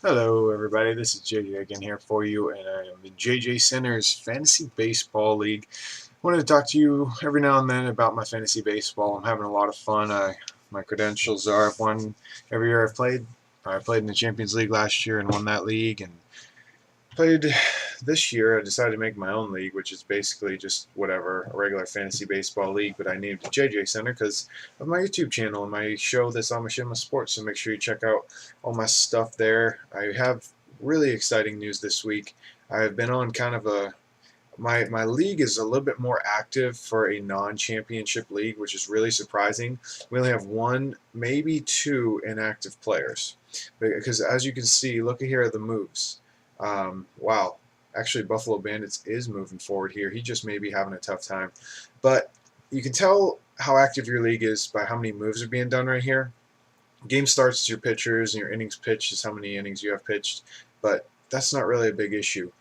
Hello, everybody. This is JJ again here for you, and I am in JJ Center's Fantasy Baseball League. I wanted to talk to you every now and then about my fantasy baseball. I'm having a lot of fun. My credentials are I've won every year I've played. I played in the Champions League last year and won that league, and played this year. I decided to make my own league, which is basically just whatever, a regular fantasy baseball league, but I named it JJ Center because of my YouTube channel and my show that's on Machinima Sports. So make sure you check out all my stuff there. I have really exciting news this week. I've been on kind of a my league is a little bit more active for a non-championship league, which is really surprising. We only have one, maybe two inactive players, because as you can see, look at here are the moves. Wow, actually Buffalo Bandits is moving forward here. He just may be having a tough time, but you can tell how active your league is by how many moves are being done right here. Game starts is your pitchers, and your innings pitched is how many innings you have pitched, but that's not really a big issue.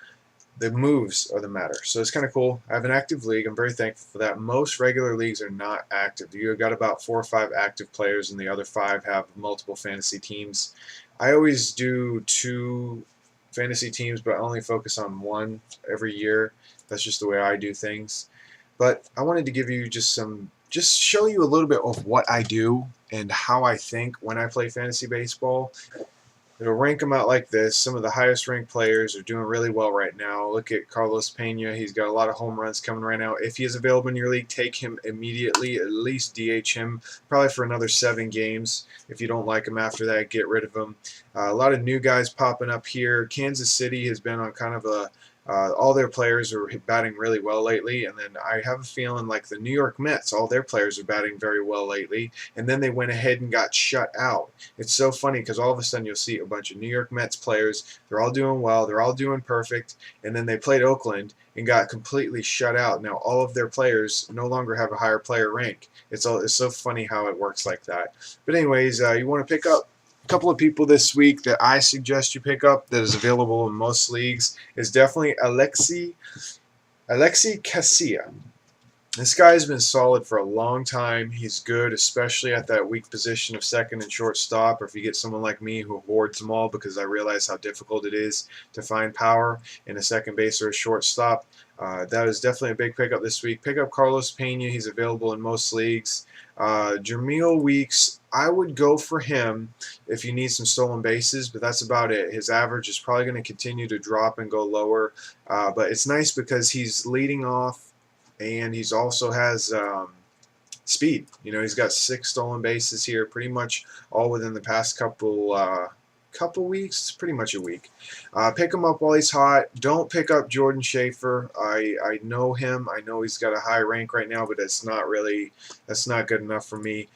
The moves are the matter. So it's kind of cool. I have an active league. I'm very thankful for that. Most regular leagues are not active. You've got about 4 or 5 active players, and the other 5 have multiple fantasy teams. I always do 2 fantasy teams, but I only focus on one every year. That's just the way I do things. But I wanted to give you just show you a little bit of what I do and how I think when I play fantasy baseball. It'll rank them out like this. Some of the highest ranked players are doing really well right now. Look at Carlos Pena. He's got a lot of home runs coming right now. If he is available in your league, take him immediately. At least DH him, probably for another 7 games. If you don't like him after that, get rid of him. A lot of new guys popping up here. Kansas City has been on kind of a all their players are batting really well lately, and then I have a feeling like the New York Mets, all their players are batting very well lately, and then they went ahead and got shut out. It's so funny because all of a sudden you'll see a bunch of New York Mets players, they're all doing well, they're all doing perfect, and then they played Oakland and got completely shut out. Now all of their players no longer have a higher player rank. It's so funny how it works like that. But anyways, you want to pick up couple of people this week that I suggest you pick up that is available in most leagues is definitely Alexi Casilla. This guy's been solid for a long time. He's good, especially at that weak position of second and shortstop, or if you get someone like me who hoards them all because I realize how difficult it is to find power in a second base or a shortstop. That is definitely a big pickup this week. Pick up Carlos Pena. He's available in most leagues. Jermeel Weeks, I would go for him if you need some stolen bases, but that's about it. His average is probably going to continue to drop and go lower, but it's nice because he's leading off and he's also has speed. You know, he's got 6 stolen bases here, pretty much all within the past couple weeks. It's pretty much a week. Pick him up while he's hot. Don't pick up Jordan Schaefer. I know him. I know he's got a high rank right now, but that's not good enough for me.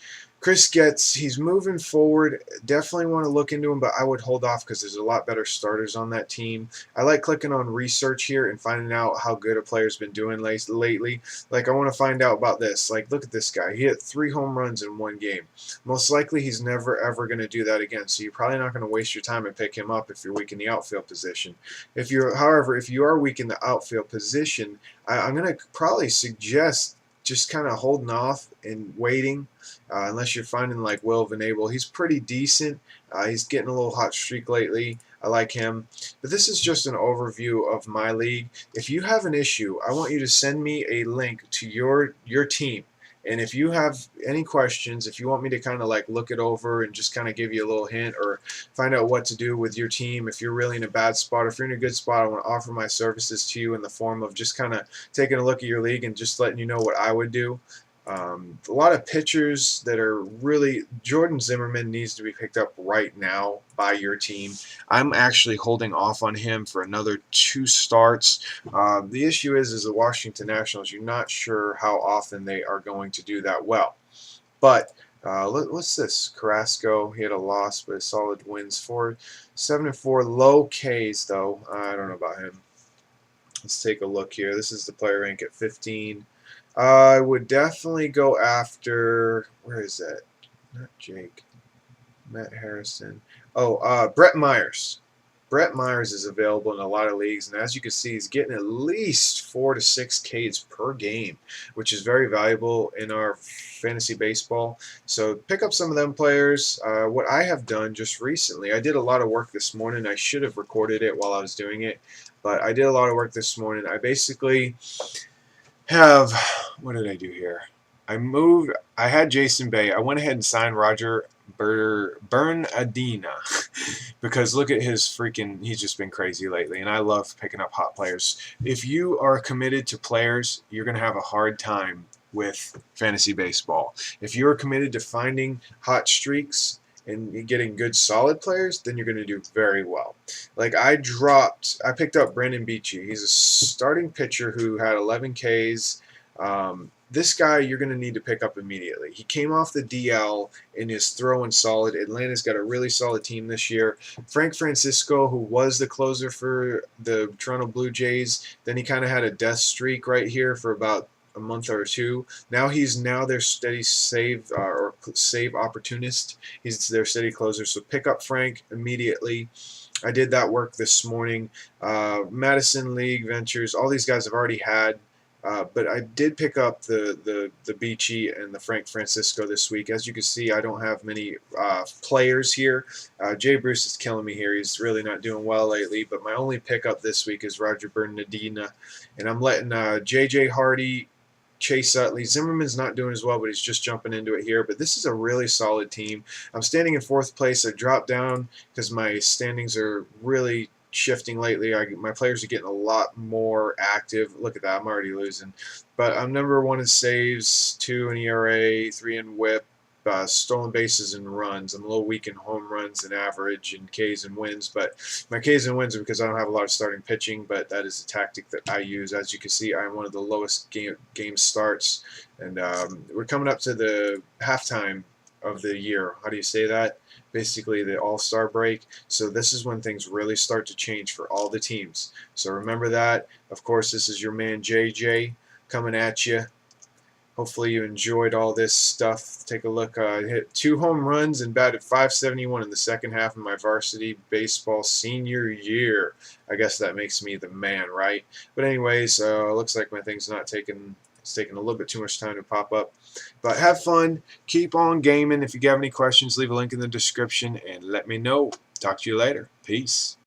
Chris Getz, he's moving forward. Definitely want to look into him, but I would hold off because there's a lot better starters on that team. I like clicking on research here and finding out how good a player's been doing lately. Like, I want to find out about this. Like, look at this guy. He hit 3 home runs in 1 game. Most likely he's never, ever going to do that again, so you're probably not going to waste your time and pick him up if you're weak in the outfield position. However, if you are weak in the outfield position, I'm going to probably suggest just kind of holding off and waiting, unless you're finding like Will Venable. He's pretty decent. He's getting a little hot streak lately. I like him. But this is just an overview of my league. If you have an issue, I want you to send me a link to your team. And if you have any questions, if you want me to kind of like look it over and just kind of give you a little hint or find out what to do with your team, if you're really in a bad spot, if you're in a good spot, I want to offer my services to you in the form of just kind of taking a look at your league and just letting you know what I would do. A lot of pitchers that are really Jordan Zimmerman needs to be picked up right now by your team. I'm actually holding off on him for another 2 starts. The issue is the Washington Nationals. You're not sure how often they are going to do that well. But what's this? Carrasco, he had a loss, but solid wins for 7-4. Low Ks though. I don't know about him. Let's take a look here. This is the player rank at 15. I would definitely go after, where is that? Not Jake. Matt Harrison. Oh, Brett Myers. Brett Myers is available in a lot of leagues, and as you can see, he's getting at least 4 to 6 Ks per game, which is very valuable in our fantasy baseball. So pick up some of them players. What I have done just recently, I did a lot of work this morning. I should have recorded it while I was doing it, but I did a lot of work this morning. I basically have, what did I do here? I had Jason Bay. I went ahead and signed Roger Bernadina because look at his freaking, he's just been crazy lately, and I love picking up hot players. If you are committed to players, you're going to have a hard time with fantasy baseball. If you're committed to finding hot streaks and getting good solid players, then you're going to do very well. Like I picked up Brandon Beachy. He's a starting pitcher who had 11 Ks. This guy you're going to need to pick up immediately. He came off the DL and is throwing solid. Atlanta's got a really solid team this year. Frank Francisco, who was the closer for the Toronto Blue Jays, then he kind of had a death streak right here for about a month or two. Now he's their steady save or save opportunist. He's their steady closer. So pick up Frank immediately. I did that work this morning. Madison League Ventures, all these guys have already had. But I did pick up the Beachy and the Frank Francisco this week. As you can see, I don't have many players here. Jay Bruce is killing me here. He's really not doing well lately. But my only pickup this week is Roger Bernadina. And I'm letting J.J. Hardy, Chase Utley. Zimmerman's not doing as well, but he's just jumping into it here. But this is a really solid team. I'm standing in 4th place. I dropped down because my standings are really shifting lately. My players are getting a lot more active. Look at that, I'm already losing. But I'm number 1 in saves, 2 in ERA, 3 in WHIP, stolen bases and runs. I'm a little weak in home runs and average and Ks and wins, but my Ks and wins are because I don't have a lot of starting pitching, but that is a tactic that I use. As you can see, I'm one of the lowest game starts, and we're coming up to the halftime of the year. How do you say that? Basically the all-star break. So this is when things really start to change for all the teams. So remember that. Of course, this is your man JJ coming at you. Hopefully you enjoyed all this stuff. Take a look. I hit 2 home runs and batted .571 in the second half of my varsity baseball senior year. I guess that makes me the man, right? But anyways, looks like my thing's not taking. It's taking a little bit too much time to pop up. But have fun. Keep on gaming. If you have any questions, leave a link in the description and let me know. Talk to you later. Peace.